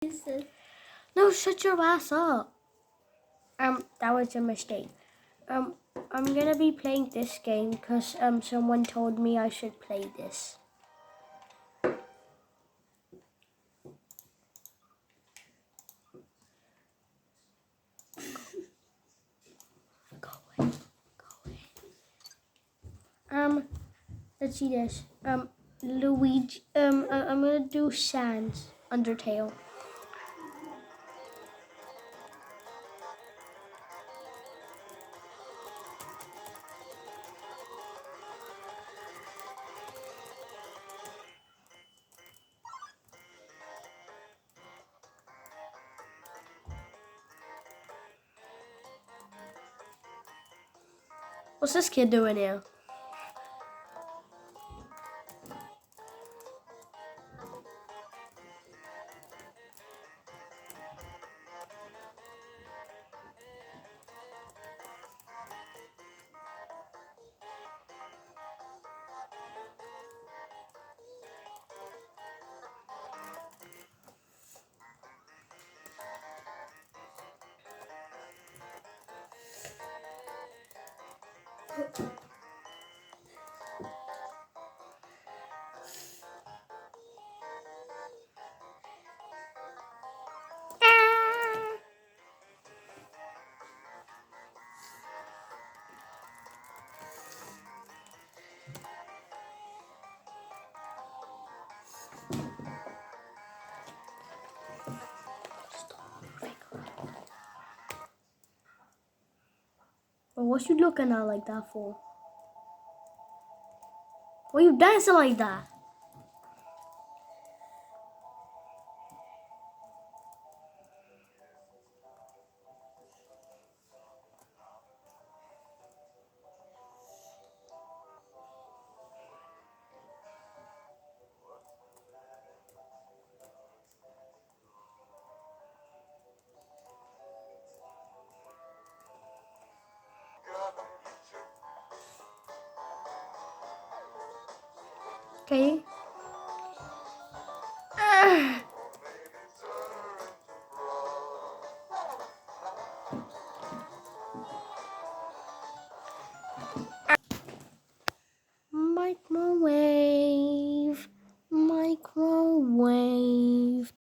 No, shut your ass up. That was a mistake. I'm gonna be playing this game because someone told me I should play this. Go away. Go away. Let's see this. Luigi. I'm gonna do Sans Undertale. What's this kid doing here? Well, what you looking at like that for? Why you dancing like that? Okay.